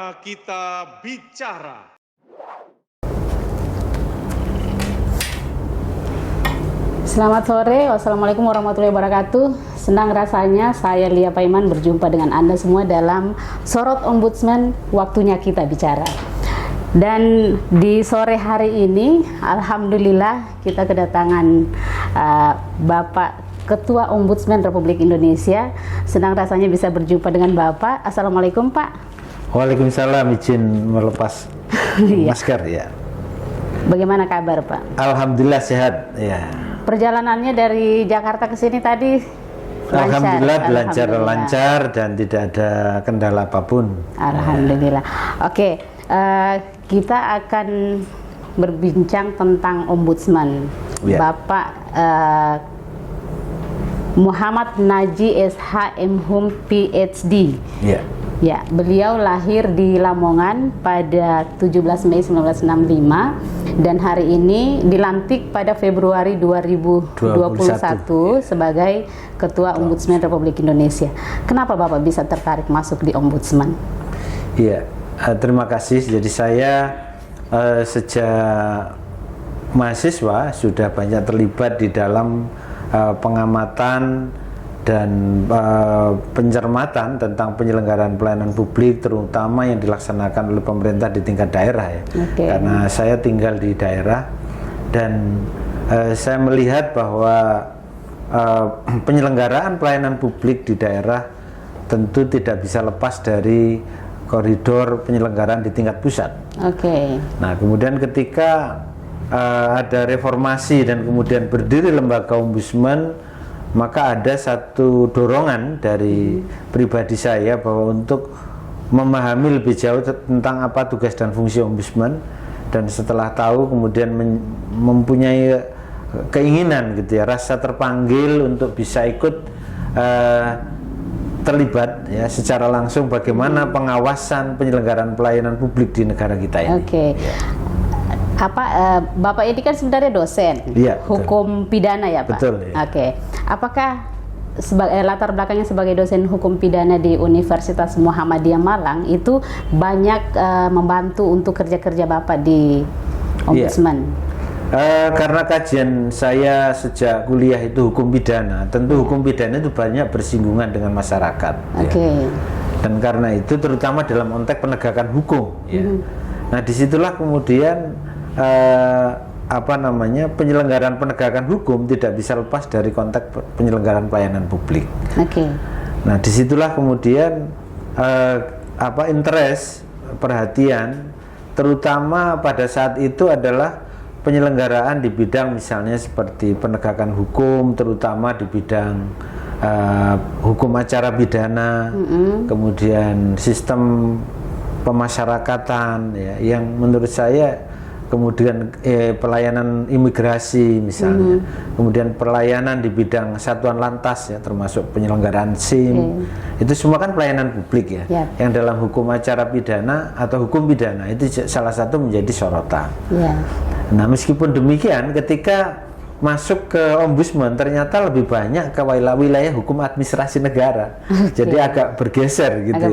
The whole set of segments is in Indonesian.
Waktunya kita bicara. Selamat sore, wassalamualaikum warahmatullahi wabarakatuh. Senang rasanya saya Lia Paiman berjumpa dengan Anda semua dalam Sorot Ombudsman, waktunya kita bicara. Dan di sore hari ini, alhamdulillah kita kedatangan Bapak Ketua Ombudsman Republik Indonesia. Senang rasanya bisa berjumpa dengan Bapak. Assalamualaikum Pak. Waalaikumsalam, izin melepas masker ya. Bagaimana kabar Pak? Alhamdulillah sehat ya. Perjalanannya dari Jakarta ke sini tadi lancar? Alhamdulillah lancar dan tidak ada kendala apapun. Alhamdulillah. Oke, kita akan berbincang tentang Ombudsman. Ya. Bapak Muhammad Naji SH.M.Hum PhD. Ya. Ya, beliau lahir di Lamongan pada 17 Mei 1965 dan hari ini dilantik pada Februari 2021 sebagai Ketua Ombudsman Republik Indonesia. Kenapa Bapak bisa tertarik masuk di Ombudsman? Iya, terima kasih. Jadi saya sejak mahasiswa sudah banyak terlibat di dalam pengamatan dan pencermatan tentang penyelenggaraan pelayanan publik, terutama yang dilaksanakan oleh pemerintah di tingkat daerah ya. Okay. Karena saya tinggal di daerah dan saya melihat bahwa penyelenggaraan pelayanan publik di daerah tentu tidak bisa lepas dari koridor penyelenggaraan di tingkat pusat. Oke. Nah, kemudian ketika ada reformasi dan kemudian berdiri lembaga ombudsman, maka ada satu dorongan dari pribadi saya bahwa untuk memahami lebih jauh tentang apa tugas dan fungsi ombudsman, dan setelah tahu kemudian mempunyai keinginan gitu ya, rasa terpanggil untuk bisa ikut terlibat ya secara langsung bagaimana pengawasan penyelenggaraan pelayanan publik di negara kita ini. Oke. Ya. Bapak ini kan sebenarnya dosen hukum pidana ya Pak? Betul ya. Oke. Apakah latar belakangnya sebagai dosen hukum pidana di Universitas Muhammadiyah Malang itu banyak membantu untuk kerja-kerja Bapak di Ombudsman? Karena kajian saya sejak kuliah itu hukum pidana, tentu hukum pidana itu banyak bersinggungan dengan masyarakat. Oke. Ya. Dan karena itu terutama dalam konteks penegakan hukum. Ya. Nah disitulah kemudian penyelenggaraan penegakan hukum tidak bisa lepas dari konteks penyelenggaraan pelayanan publik. Oke. Nah disitulah kemudian interest, perhatian, terutama pada saat itu adalah penyelenggaraan di bidang misalnya seperti penegakan hukum, terutama di bidang hukum acara pidana, kemudian sistem pemasyarakatan ya, yang menurut saya kemudian pelayanan imigrasi misalnya, kemudian pelayanan di bidang satuan lantas ya, termasuk penyelenggaraan SIM, itu semua kan pelayanan publik ya, yang dalam hukum acara pidana atau hukum pidana itu salah satu menjadi sorotan. Nah meskipun demikian ketika masuk ke ombudsman ternyata lebih banyak ke wilayah hukum administrasi negara. Jadi agak bergeser gitu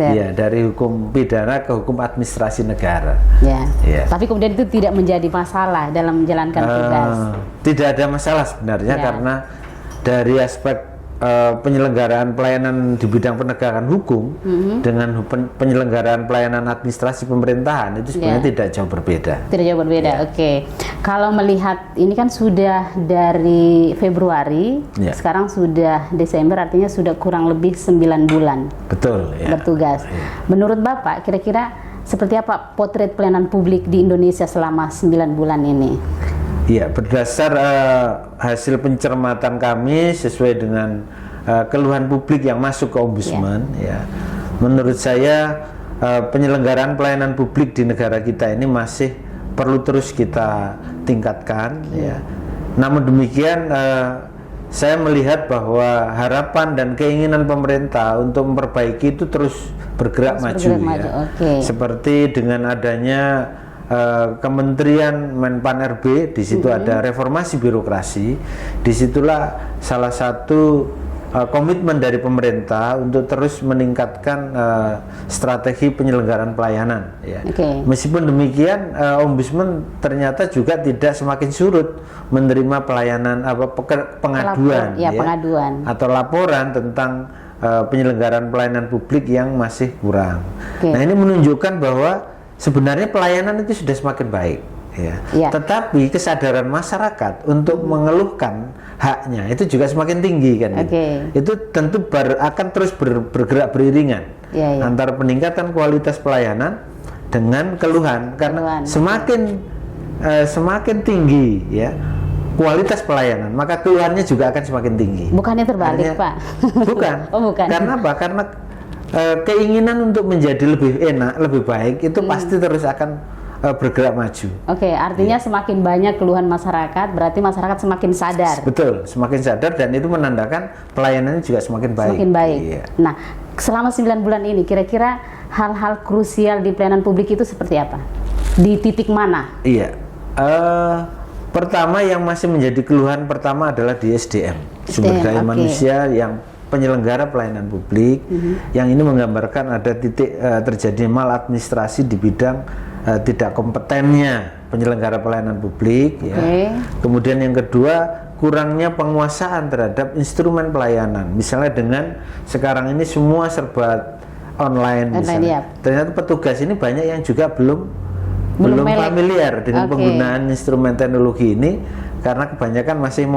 ya, dari hukum pidana ke hukum administrasi negara. Tapi kemudian itu tidak menjadi masalah dalam menjalankan tugas. Tidak ada masalah sebenarnya karena dari aspek penyelenggaraan pelayanan di bidang penegakan hukum dengan penyelenggaraan pelayanan administrasi pemerintahan itu sebenarnya tidak jauh berbeda. Tidak jauh berbeda. Oke. Kalau melihat ini kan sudah dari Februari, sekarang sudah Desember, artinya sudah kurang lebih 9 bulan. Betul. Bertugas. Menurut Bapak, kira-kira seperti apa potret pelayanan publik di Indonesia selama 9 bulan ini? Ya, berdasar hasil pencermatan kami sesuai dengan keluhan publik yang masuk ke ombudsman, ya, menurut saya penyelenggaraan pelayanan publik di negara kita ini masih perlu terus kita tingkatkan. Ya. Namun demikian, saya melihat bahwa harapan dan keinginan pemerintah untuk memperbaiki itu terus bergerak maju. Seperti dengan adanya Kementerian Menpan RB, di situ ada reformasi birokrasi. Disitulah salah satu komitmen dari pemerintah untuk terus meningkatkan strategi penyelenggaraan pelayanan. Ya. Meskipun demikian, Ombudsman ternyata juga tidak semakin surut menerima pelayanan pengaduan, pengaduan atau laporan tentang penyelenggaraan pelayanan publik yang masih kurang. Nah, ini menunjukkan bahwa sebenarnya pelayanan itu sudah semakin baik. Ya. Tetapi kesadaran masyarakat untuk mengeluhkan haknya itu juga semakin tinggi kan. Itu tentu akan terus bergerak beriringan antara peningkatan kualitas pelayanan dengan keluhan, karena semakin tinggi ya kualitas pelayanan, maka keluhannya juga akan semakin tinggi. Bukannya terbalik, Pak? Bukan. Bukan. Karena apa? Karena keinginan untuk menjadi lebih enak, lebih baik itu pasti terus akan bergerak maju. Artinya semakin banyak keluhan masyarakat, berarti masyarakat semakin sadar. Betul, semakin sadar, dan itu menandakan pelayanannya juga semakin baik. Semakin baik. Nah, selama 9 bulan ini, kira-kira hal-hal krusial di pelayanan publik itu seperti apa? Di titik mana? Pertama yang masih menjadi keluhan pertama adalah di SDM, sumber daya manusia yang penyelenggara pelayanan publik, yang ini menggambarkan ada titik terjadi maladministrasi di bidang tidak kompetennya penyelenggara pelayanan publik. Kemudian yang kedua, kurangnya penguasaan terhadap instrumen pelayanan, misalnya dengan sekarang ini semua serba online misalnya. Ternyata petugas ini banyak yang juga belum familiar dengan penggunaan instrumen teknologi ini, karena kebanyakan masih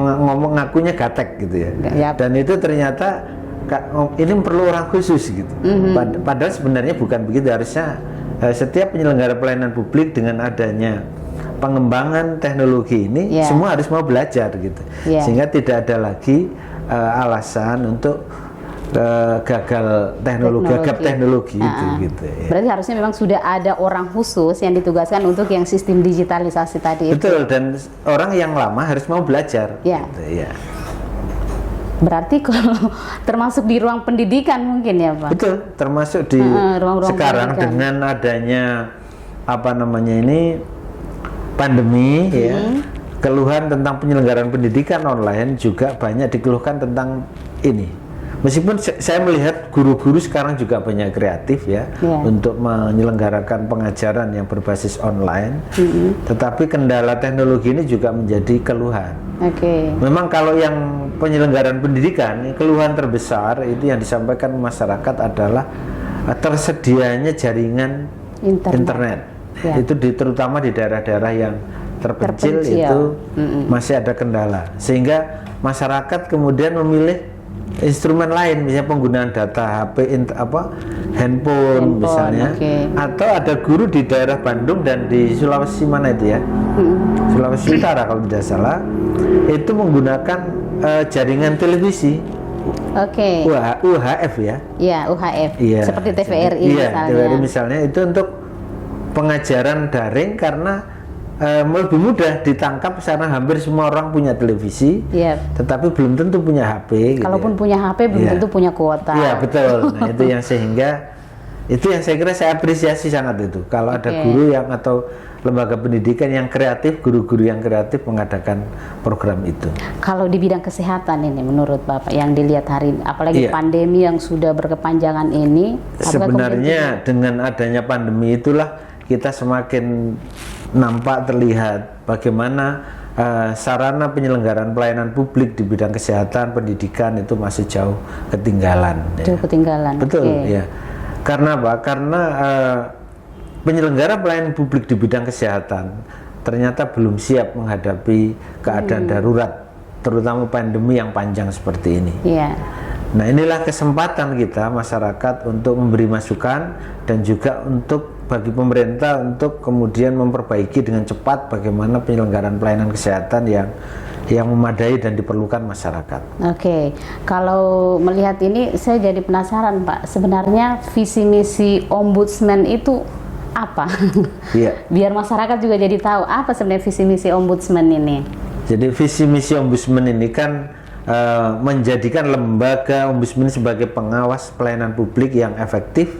ngakunya gatek gitu ya. Dan itu ternyata ini perlu orang khusus gitu. Padahal sebenarnya bukan begitu. Harusnya setiap penyelenggara pelayanan publik dengan adanya pengembangan teknologi ini semua harus mau belajar gitu, sehingga tidak ada lagi alasan untuk gagal teknologi itu gitu ya. Berarti harusnya memang sudah ada orang khusus yang ditugaskan untuk yang sistem digitalisasi tadi. Betul, dan orang yang lama harus mau belajar gitu, ya. Berarti kalau termasuk di ruang pendidikan mungkin ya, Pak? Betul, termasuk di ruang sekarang pendidikan. Dengan adanya pandemi ya, keluhan tentang penyelenggaraan pendidikan online juga banyak dikeluhkan tentang ini. Meskipun saya melihat guru-guru sekarang juga banyak kreatif ya untuk menyelenggarakan pengajaran yang berbasis online, tetapi kendala teknologi ini juga menjadi keluhan. Memang kalau yang penyelenggaraan pendidikan, keluhan terbesar itu yang disampaikan masyarakat adalah tersedianya jaringan internet. Itu terutama di daerah-daerah yang terpencil itu masih ada kendala, sehingga masyarakat kemudian memilih instrumen lain, misalnya penggunaan data HP, handphone misalnya, atau ada guru di daerah Bandung dan di Sulawesi mana itu ya, Sulawesi Utara kalau tidak salah, itu menggunakan jaringan televisi. UHF ya. Iya, UHF. Seperti TVRI misalnya. TVRI misalnya itu untuk pengajaran daring, karena lebih mudah ditangkap karena hampir semua orang punya televisi, tetapi belum tentu punya HP. Kalaupun punya HP belum tentu punya kuota. Iya betul. Nah itu yang saya kira saya apresiasi sangat itu. Kalau ada guru yang atau lembaga pendidikan yang kreatif, guru-guru yang kreatif mengadakan program itu. Kalau di bidang kesehatan ini, menurut Bapak yang dilihat hari ini, apalagi pandemi yang sudah berkepanjangan ini, sebenarnya dengan adanya pandemi itulah kita semakin nampak terlihat bagaimana sarana penyelenggaraan pelayanan publik di bidang kesehatan, pendidikan itu masih jauh ketinggalan. Jauh ketinggalan. Betul ya. Karena apa? Karena penyelenggara pelayanan publik di bidang kesehatan ternyata belum siap menghadapi keadaan darurat, terutama pandemi yang panjang seperti ini. Nah inilah kesempatan kita masyarakat untuk memberi masukan, dan juga untuk bagi pemerintah untuk kemudian memperbaiki dengan cepat bagaimana penyelenggaraan pelayanan kesehatan yang memadai dan diperlukan masyarakat. Kalau melihat ini saya jadi penasaran, Pak. Sebenarnya visi misi Ombudsman itu apa? Biar masyarakat juga jadi tahu apa sebenarnya visi misi Ombudsman ini. Jadi visi misi Ombudsman ini kan menjadikan lembaga Ombudsman sebagai pengawas pelayanan publik yang efektif,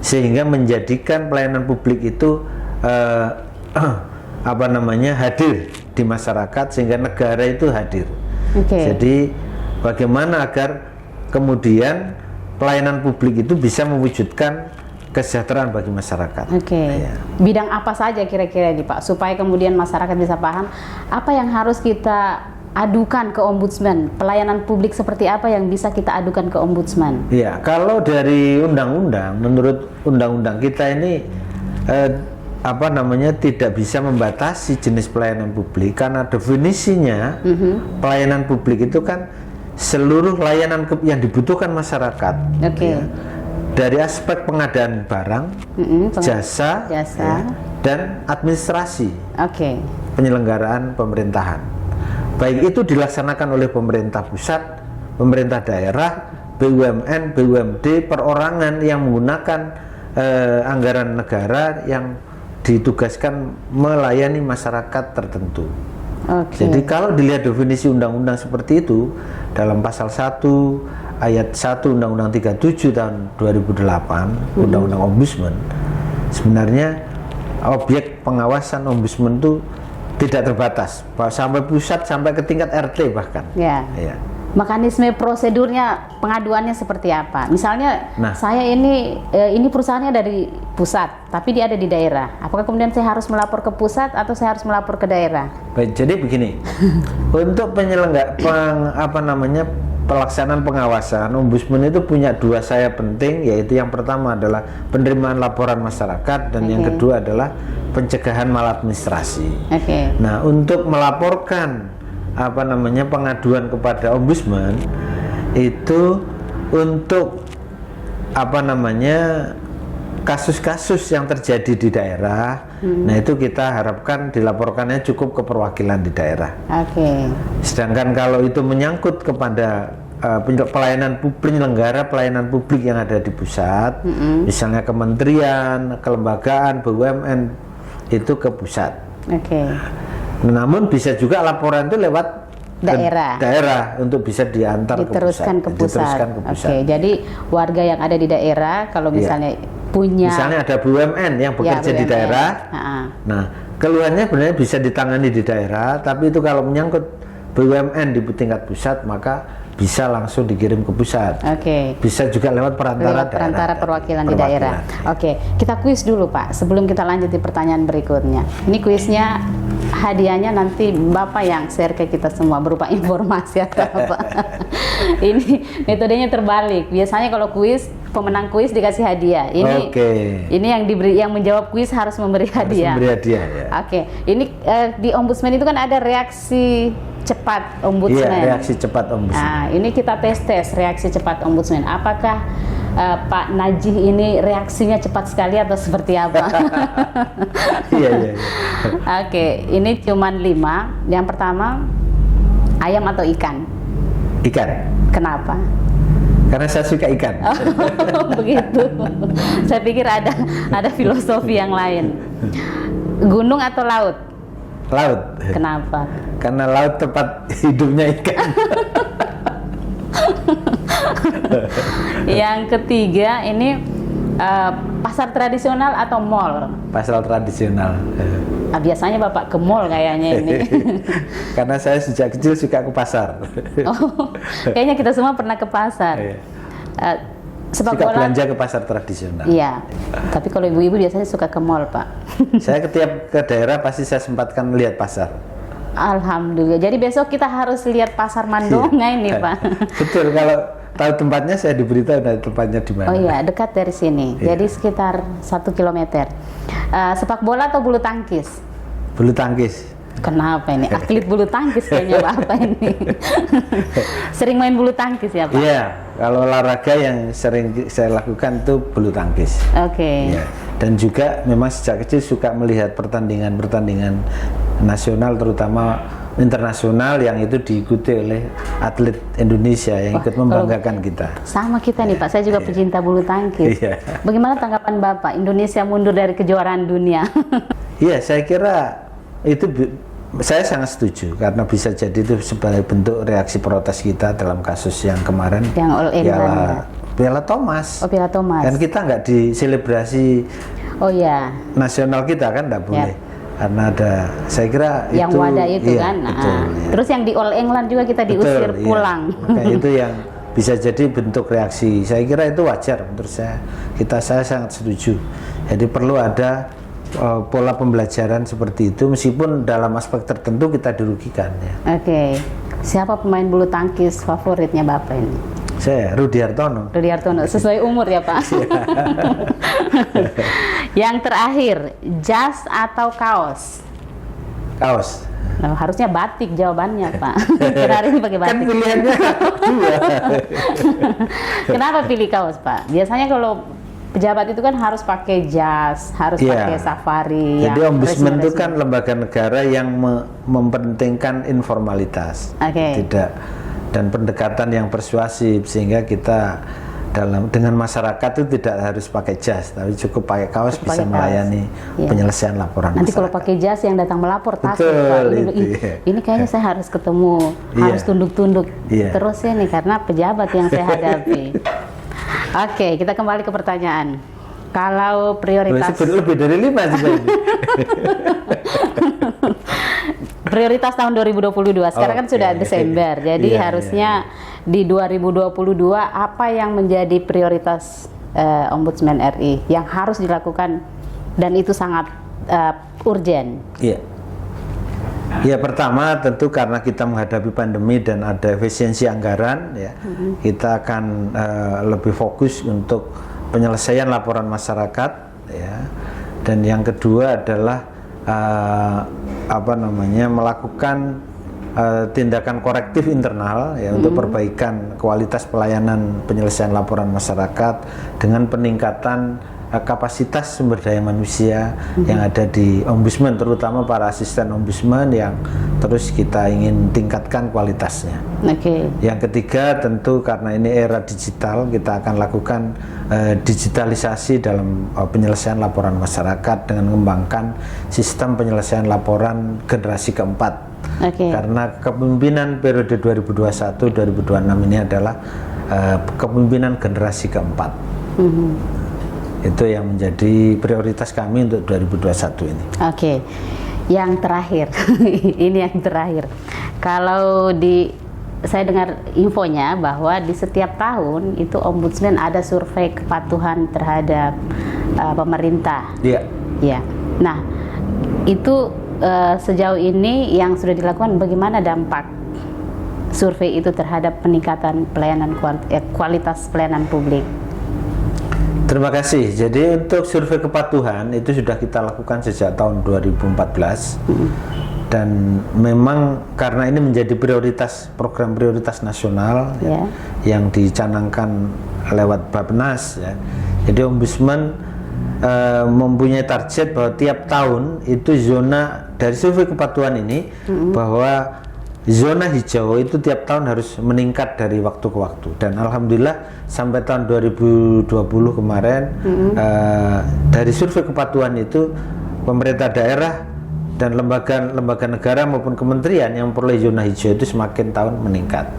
sehingga menjadikan pelayanan publik itu hadir di masyarakat, sehingga negara itu hadir. Jadi bagaimana agar kemudian pelayanan publik itu bisa mewujudkan kesejahteraan bagi masyarakat. Oke. Ya. Bidang apa saja kira-kira nih Pak, supaya kemudian masyarakat bisa paham apa yang harus kita adukan ke Ombudsman, pelayanan publik seperti apa yang bisa kita adukan ke Ombudsman? Ya, kalau dari undang-undang, menurut undang-undang kita ini tidak bisa membatasi jenis pelayanan publik, karena definisinya pelayanan publik itu kan seluruh layanan yang dibutuhkan masyarakat. Oke. Ya. Dari aspek pengadaan barang, jasa, ya, dan administrasi, penyelenggaraan pemerintahan. Baik itu dilaksanakan oleh pemerintah pusat, pemerintah daerah, BUMN, BUMD, perorangan yang menggunakan anggaran negara yang ditugaskan melayani masyarakat tertentu. Jadi kalau dilihat definisi undang-undang seperti itu, dalam pasal 1 ayat 1 Undang-Undang 37 tahun 2008 Undang-Undang Ombudsman, sebenarnya objek pengawasan Ombudsman itu tidak terbatas, sampai pusat, sampai ke tingkat RT bahkan. Ya. Mekanisme prosedurnya pengaduannya seperti apa? Misalnya saya ini perusahaannya dari pusat, tapi dia ada di daerah. Apakah kemudian saya harus melapor ke pusat atau saya harus melapor ke daerah? Baik, jadi begini. Untuk pelaksanaan pengawasan, Ombudsman itu punya dua sayap penting, yaitu yang pertama adalah penerimaan laporan masyarakat dan yang kedua adalah pencegahan maladministrasi. Nah, untuk melaporkan pengaduan kepada Ombudsman itu untuk kasus-kasus yang terjadi di daerah, nah itu kita harapkan dilaporkannya cukup ke perwakilan di daerah. Sedangkan kalau itu menyangkut kepada penyelenggara pelayanan publik yang ada di pusat, misalnya kementerian, kelembagaan, BUMN, itu ke pusat. Namun bisa juga laporan itu lewat daerah untuk bisa diteruskan ke pusat. Jadi warga yang ada di daerah kalau misalnya misalnya ada BUMN yang bekerja di daerah, nah keluhannya sebenarnya bisa ditangani di daerah, tapi itu kalau menyangkut BUMN di tingkat pusat maka bisa langsung dikirim ke pusat. Bisa juga lewat perantara perwakilan di daerah. Kita kuis dulu Pak sebelum kita lanjut di pertanyaan berikutnya. Ini kuisnya, hadiahnya nanti Bapak yang share ke kita semua berupa informasi atau apa. Ini metodenya terbalik. Biasanya kalau kuis, pemenang kuis dikasih hadiah. Ini yang menjawab kuis harus memberi hadiah. Ini di Ombudsman itu kan ada reaksi cepat Ombudsman. Reaksi cepat Ombudsman. Nah, ini kita tes reaksi cepat Ombudsman. Apakah Pak Najih ini reaksinya cepat sekali atau seperti apa? Ini cuman 5. Yang pertama, ayam atau ikan? Ikan. Kenapa? Karena saya suka ikan. Begitu. Saya pikir ada filosofi yang lain. Gunung atau laut? Laut. Kenapa? Karena laut tempat hidupnya ikan. Yang ketiga ini pasar tradisional atau mall? Pasar tradisional. Biasanya Bapak ke mall kayaknya ini. Karena saya sejak kecil suka ke pasar. Kayaknya kita semua pernah ke pasar. Suka belanja ke pasar tradisional. Iya. Tapi kalau ibu-ibu biasanya suka ke mall, Pak. Saya setiap ke daerah pasti saya sempatkan lihat pasar. Alhamdulillah. Jadi besok kita harus lihat pasar Mandonga ini, Pak. Betul. Kalau tahu tempatnya saya diberitahu tempatnya di mana. Oh iya, dekat dari sini. Jadi sekitar 1 kilometer. Sepak bola atau bulu tangkis? Bulu tangkis. Kenapa ini? Atlet bulu tangkis kayaknya Bapak ini. Sering main bulu tangkis ya Pak? Iya, kalau olahraga yang sering saya lakukan itu bulu tangkis. Ya. Dan juga memang sejak kecil suka melihat pertandingan-pertandingan nasional, terutama internasional yang itu diikuti oleh atlet Indonesia yang ikut membanggakan kita. Sama kita nih Pak, saya juga pecinta bulu tangkis. Bagaimana tanggapan Bapak, Indonesia mundur dari kejuaraan dunia? Iya, saya kira itu saya sangat setuju karena bisa jadi itu sebagai bentuk reaksi protes kita dalam kasus yang kemarin yang Piala Thomas. Piala Thomas. Dan kita nggak diselebrasi nasional kita kan nggak boleh. karena ada, saya kira yang itu wadah itu iya, kan. betul, iya. Terus yang di All England juga kita diusir Betul, iya. pulang. Maka itu yang bisa jadi bentuk reaksi. Saya kira itu wajar menurut saya. Saya sangat setuju. Jadi perlu ada pola pembelajaran seperti itu, meskipun dalam aspek tertentu kita dirugikan ya. Oke. Siapa pemain bulu tangkis favoritnya Bapak ini? Saya Rudi Hartono. Rudi Hartono, sesuai umur ya Pak. Yang terakhir, jas atau kaos? Kaos. Nah, harusnya batik jawabannya Pak. Karena hari ini pakai batik. Kan pilihannya dua. Kenapa pilih kaos Pak? Biasanya kalau pejabat itu kan harus pakai jas, harus pakai safari. Jadi ombudsman itu resmi-resmi. kan lembaga negara yang mempentingkan informalitas, tidak, dan pendekatan yang persuasif, sehingga kita dengan masyarakat itu tidak harus pakai jas, tapi cukup pakai kaos, bisa melayani penyelesaian laporan. Nanti masyarakat. kalau pakai jas yang datang melapor takut Betul, Pak. Ini kayaknya saya harus ketemu, harus tunduk-tunduk terus ini karena pejabat yang saya hadapi. Oke, kita kembali ke pertanyaan. Kalau prioritas lebih dari 5 sih Pak. Prioritas tahun 2022 sekarang kan sudah Desember, jadi harusnya di 2022 apa yang menjadi prioritas Ombudsman RI yang harus dilakukan dan itu sangat urgent? Iya. Ya, pertama tentu karena kita menghadapi pandemi dan ada efisiensi anggaran ya, kita akan lebih fokus untuk penyelesaian laporan masyarakat ya. Dan yang kedua adalah melakukan tindakan korektif internal ya untuk perbaikan kualitas pelayanan penyelesaian laporan masyarakat dengan peningkatan kapasitas sumber daya manusia yang ada di ombudsman, terutama para asisten ombudsman yang terus kita ingin tingkatkan kualitasnya. Yang ketiga tentu karena ini era digital, kita akan lakukan digitalisasi dalam penyelesaian laporan masyarakat dengan mengembangkan sistem penyelesaian laporan generasi keempat. Karena kepemimpinan periode 2021-2026 ini adalah kepemimpinan generasi keempat. Itu yang menjadi prioritas kami untuk 2021 ini. Yang terakhir, ini yang terakhir. Kalau saya dengar infonya bahwa di setiap tahun itu ombudsman ada survei kepatuhan terhadap pemerintah. Iya. Nah, itu sejauh ini yang sudah dilakukan, bagaimana dampak survei itu terhadap peningkatan pelayanan kualitas pelayanan publik? Terima kasih. Jadi untuk survei kepatuhan itu sudah kita lakukan sejak tahun 2014 dan memang karena ini menjadi prioritas, program prioritas nasional yang dicanangkan lewat Bappenas ya. Jadi ombudsman mempunyai target bahwa tiap tahun itu zona dari survei kepatuhan ini bahwa zona hijau itu tiap tahun harus meningkat dari waktu ke waktu, dan alhamdulillah sampai tahun 2020 kemarin dari survei kepatuhan itu pemerintah daerah dan lembaga negara maupun kementerian yang memperoleh zona hijau itu semakin tahun meningkat.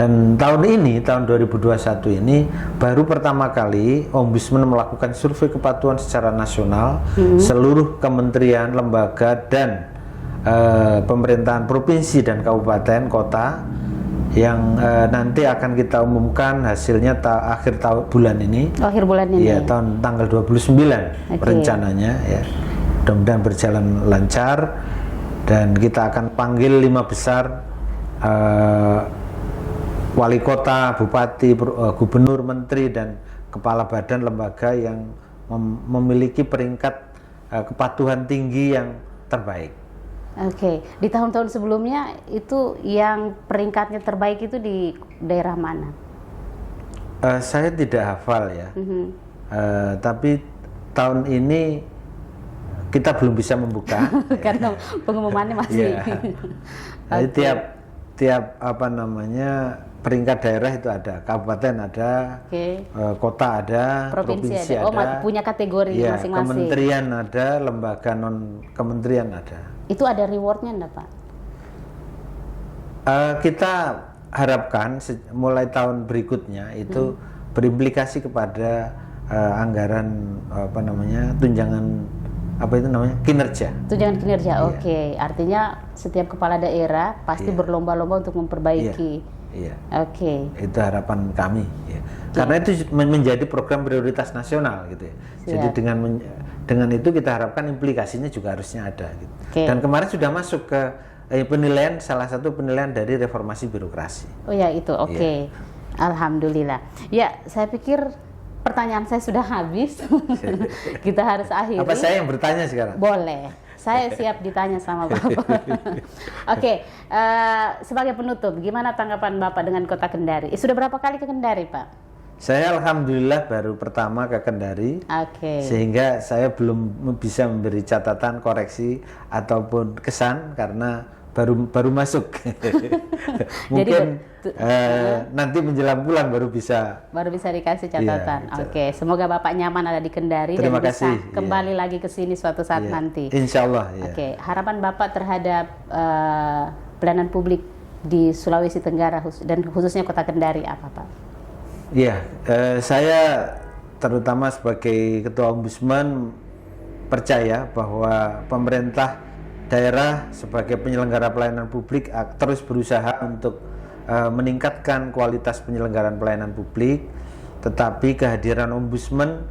Dan tahun ini, tahun 2021 ini baru pertama kali ombudsman melakukan survei kepatuhan secara nasional seluruh kementerian, lembaga dan pemerintahan provinsi dan kabupaten kota yang nanti akan kita umumkan hasilnya akhir bulan ini. Akhir bulan ini. Ya, tanggal 29 rencananya ya. Mudah-mudahan berjalan lancar dan kita akan panggil 5 besar wali kota, bupati, gubernur, menteri dan kepala badan lembaga yang memiliki peringkat kepatuhan tinggi yang terbaik. Di tahun-tahun sebelumnya itu yang peringkatnya terbaik itu di daerah mana? Saya tidak hafal ya, tapi tahun ini kita belum bisa membuka karena pengumumannya masih. Jadi tiap peringkat daerah itu ada, kabupaten ada, kota ada, provinsi ada. Punya kategori masing-masing. Kementerian ada, lembaga non kementerian ada. Itu ada rewardnya enggak Pak? Kita harapkan mulai tahun berikutnya itu berimplikasi kepada anggaran tunjangan apa itu namanya, kinerja. Tunjangan kinerja, Iya. oke. Artinya setiap kepala daerah pasti Iya. berlomba-lomba untuk memperbaiki. Iya. Oke. Itu harapan kami. Ya. Karena itu menjadi program prioritas nasional gitu ya. Jadi Siap. dengan itu kita harapkan implikasinya juga harusnya ada. Gitu. Oke. Dan kemarin sudah masuk ke penilaian, salah satu penilaian dari reformasi birokrasi. Oh ya itu, oke. Alhamdulillah. Ya, saya pikir pertanyaan saya sudah habis. Kita harus akhiri. Apa saya yang bertanya sekarang? Boleh. Saya siap ditanya sama Bapak. Oke, sebagai penutup, gimana tanggapan Bapak dengan Kota Kendari? Sudah berapa kali ke Kendari, Pak? Saya alhamdulillah baru pertama ke Kendari. Oke. Sehingga saya belum bisa memberi catatan, koreksi ataupun kesan karena baru masuk. Mungkin nanti menjelang bulan baru bisa dikasih catatan. Iya, Oke, semoga Bapak nyaman ada di Kendari Terima dan bisa kasih, kembali lagi ke sini suatu saat Iya. nanti. Insya Allah. Ya. Oke, harapan Bapak terhadap pelayanan publik di Sulawesi Tenggara dan khususnya Kota Kendari apa, Pak? Iya, saya terutama sebagai Ketua Ombudsman percaya bahwa pemerintah daerah sebagai penyelenggara pelayanan publik terus berusaha untuk meningkatkan kualitas penyelenggaraan pelayanan publik, tetapi kehadiran Ombudsman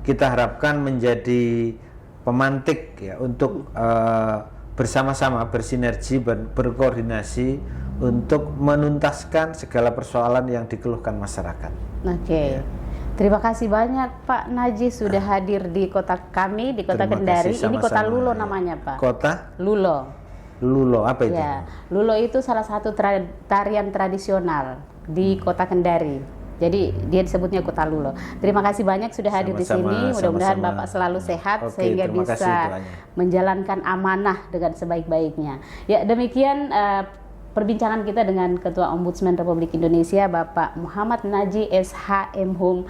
kita harapkan menjadi pemantik ya untuk bersama-sama bersinergi, Ya. berkoordinasi untuk menuntaskan segala persoalan yang dikeluhkan masyarakat. Oke. Terima kasih banyak Pak Naji sudah hadir di kota kami, di Kota Terima Kendari. kasih, Ini Kota sama-sama, Lulo ya. namanya, Pak. Kota Lulo. apa itu? Ya, Lulo itu salah satu tarian tradisional di Kota Kendari. Jadi dia disebutnya Kota Lulo. Terima kasih banyak sudah hadir di Sama-sama, sini. Mudah-mudahan sama-sama. Bapak selalu sehat Oke, sehingga terima kasih bisa doanya. menjalankan amanah dengan sebaik-baiknya. Ya, demikian perbincangan kita dengan Ketua Ombudsman Republik Indonesia Bapak Muhammad Naji SH MHum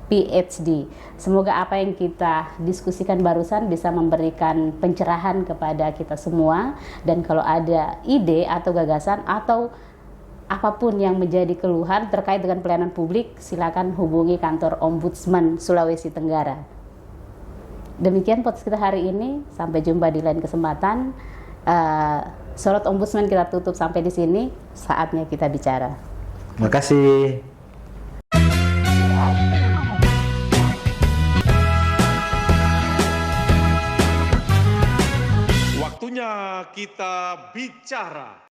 PhD. Semoga apa yang kita diskusikan barusan bisa memberikan pencerahan kepada kita semua, dan kalau ada ide atau gagasan atau apapun yang menjadi keluhan terkait dengan pelayanan publik, silakan hubungi kantor Ombudsman Sulawesi Tenggara. Demikian podcast kita hari ini, sampai jumpa di lain kesempatan. Sorot Ombudsman kita tutup sampai di sini, saatnya kita bicara. Terima kasih. Waktunya kita bicara.